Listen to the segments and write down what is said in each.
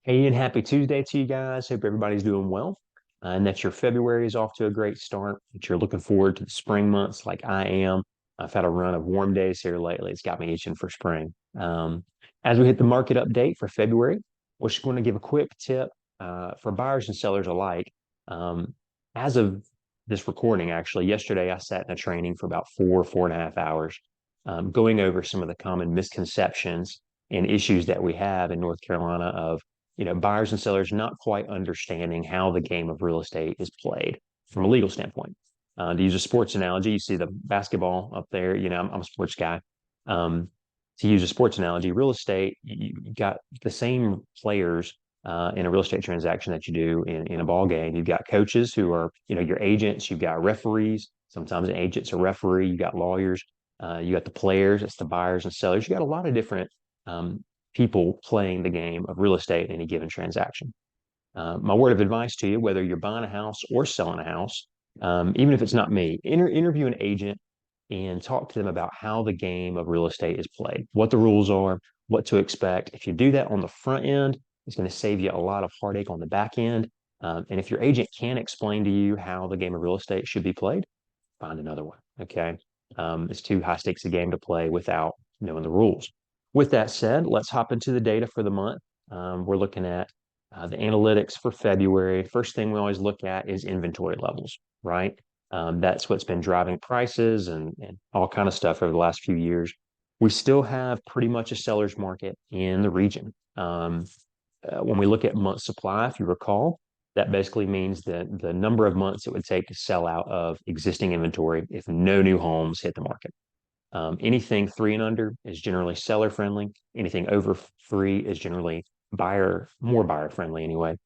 Hey, and happy Tuesday to you guys. Hope everybody's doing well, and that your February is off to a great start, that you're looking forward to the spring months like I am. I've had a run of warm days here lately. It's got me itching for spring. As we hit the market update for February, we're just going to give a quick tip for buyers and sellers alike. Um, as of this recording, actually, yesterday I sat in a training for about 4.5 hours, going over some of the common misconceptions and issues that we have in North Carolina of buyers and sellers not quite understanding how the game of real estate is played from a legal standpoint. To use a sports analogy, you see the basketball up there. I'm a sports guy. Um, to use a sports analogy, real estate, you got the same players in a real estate transaction that you do in a ball game. You've got coaches who are, your agents. You've got referees. Sometimes an agent's a referee. You got lawyers. You got the players. It's the buyers and sellers. You got a lot of different people playing the game of real estate in any given transaction. My word of advice to you, whether you're buying a house or selling a house, even if it's not me, interview an agent and talk to them about how the game of real estate is played, what the rules are, what to expect. If you do that on the front end, it's going to save you a lot of heartache on the back end. And if your agent can't explain to you how the game of real estate should be played, find another one. Okay. It's too high stakes a game to play without knowing the rules. With that said, let's hop into the data for the month. We're looking at the analytics for February. First thing we always look at is inventory levels, right? That's what's been driving prices and all kind of stuff over the last few years. We still have pretty much a seller's market in the region. When we look at month supply, if you recall, that basically means that the number of months it would take to sell out of existing inventory if no new homes hit the market. Anything three and under is generally seller friendly. Anything over three is generally more buyer friendly anyway.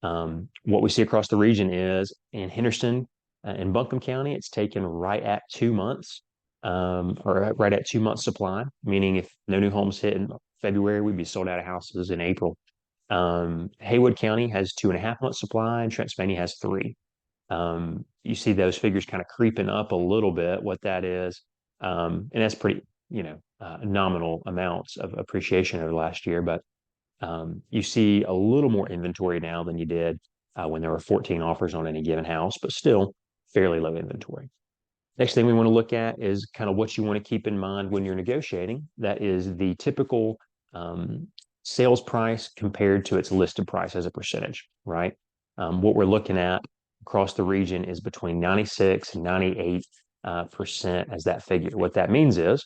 What we see across the region is in Henderson and Buncombe County, it's taken right at 2 months, or right at 2 months supply, meaning if no new homes hit in February, we'd be sold out of houses in April. Haywood County has 2.5 months supply, and Transylvania has three. You see those figures kind of creeping up a little bit. What that is, and that's pretty, nominal amounts of appreciation over the last year. But you see a little more inventory now than you did when there were 14 offers on any given house, but still fairly low inventory. Next thing we want to look at is kind of what you want to keep in mind when you're negotiating. That is the typical um, sales price compared to its listed price as a percentage, right? What we're looking at across the region is between 96 and 98 percent as that figure. What that means is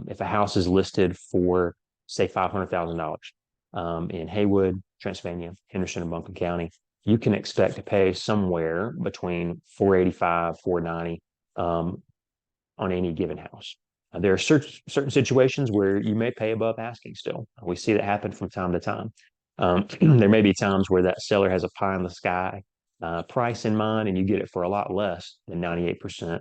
if a house is listed for, say, $500,000 in Haywood, Transylvania, Henderson, and Buncombe County, you can expect to pay somewhere between 485, 490 on any given house. There are certain situations where you may pay above asking still. We see that happen from time to time. There may be times where that seller has a pie in the sky price in mind and you get it for a lot less than 98%.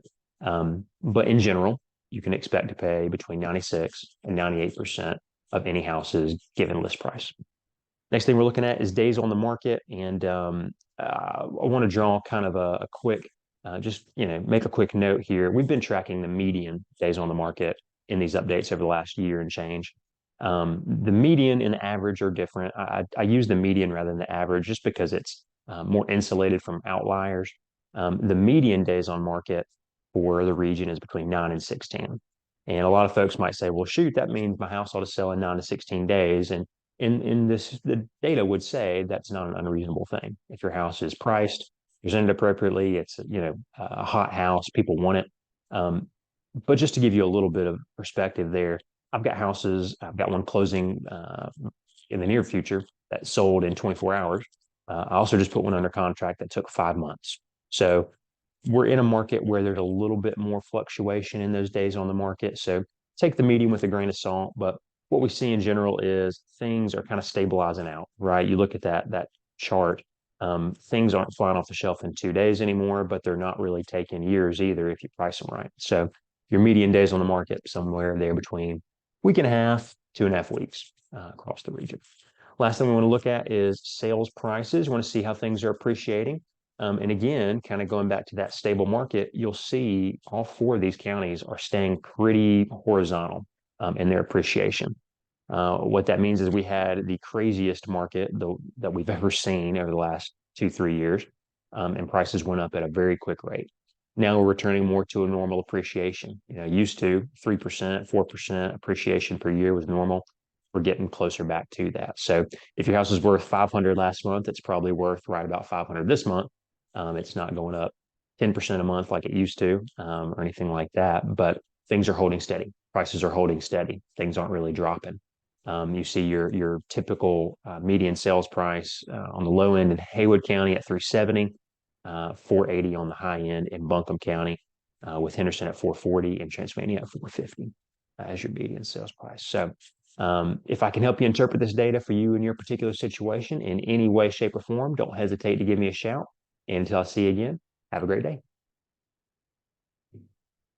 But in general, you can expect to pay between 96 and 98% of any house's given list price. Next thing we're looking at is days on the market. And I want to draw kind of a quick, just, make a quick note here. We've been tracking the median days on the market in these updates over the last year and change. The median and the average are different. I use the median rather than the average just because it's more insulated from outliers. The median days on market for the region is between 9 and 16. And a lot of folks might say, well, shoot, that means my house ought to sell in 9 to 16 days. And in this, the data would say that's not an unreasonable thing. If your house is priced, presented appropriately, it's a hot house, people want it. But just to give you a little bit of perspective there, I've got houses. I've got one closing in the near future that sold in 24 hours. I also just put one under contract that took 5 months. So we're in a market where there's a little bit more fluctuation in those days on the market. So take the median with a grain of salt, but what we see in general is things are kind of stabilizing out, right? You look at that chart, things aren't flying off the shelf in 2 days anymore, but they're not really taking years either if you price them right. So your median days on the market somewhere there between week and a half, 2.5 weeks across the region. Last thing we want to look at is sales prices. We want to see how things are appreciating. And again, kind of going back to that stable market, you'll see all four of these counties are staying pretty horizontal in their appreciation. What that means is we had the craziest market that we've ever seen over the last 2, 3 years, and prices went up at a very quick rate. Now we're returning more to a normal appreciation. Used to 3%, 4% appreciation per year was normal. We're getting closer back to that. So if your house was worth 500 last month, it's probably worth right about 500 this month. It's not going up 10% a month like it used to, or anything like that, but things are holding steady. Prices are holding steady. Things aren't really dropping. You see your typical median sales price on the low end in Haywood County at 370, 480 on the high end in Buncombe County, with Henderson at 440 and Transylvania at 450 as your median sales price. So if I can help you interpret this data for you in your particular situation in any way, shape, or form, don't hesitate to give me a shout. And until I see you again, have a great day.